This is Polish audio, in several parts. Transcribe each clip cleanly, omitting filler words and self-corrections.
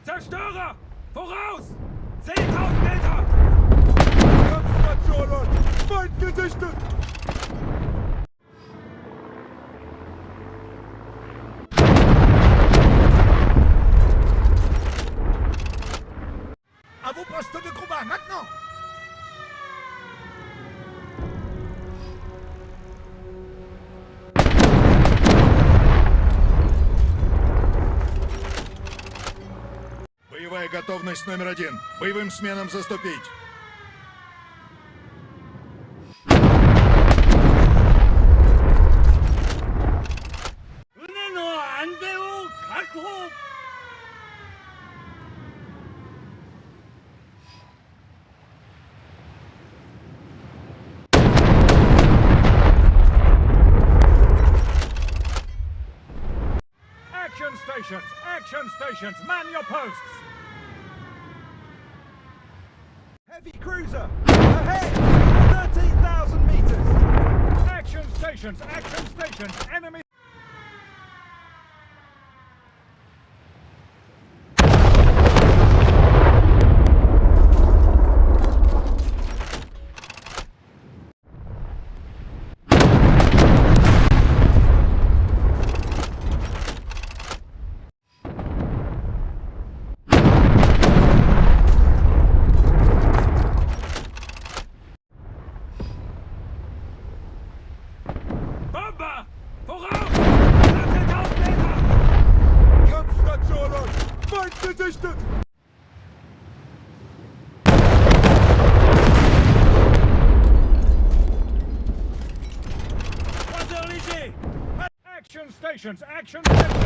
Zerstörer! Voraus! 10.000 Meter! Kampfstation! Feind gesichtet! À vos postes de combat, maintenant! Боевая готовность номер 1. Боевым сменам заступить. Action stations, man your posts! Heavy cruiser! Ahead! 13,000 meters! Action stations, enemy... Bomber! Voraus! 13.000 Meter! Kampfstation! Feind gesichtet! Croiseur léger! Action stations, enemy spotted!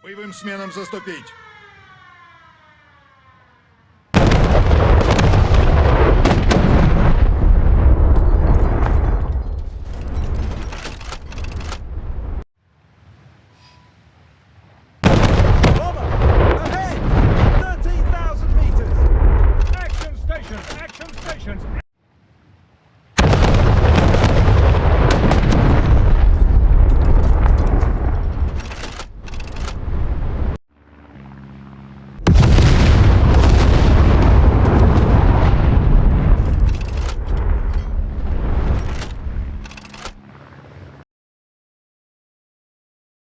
Боевым сменам заступить.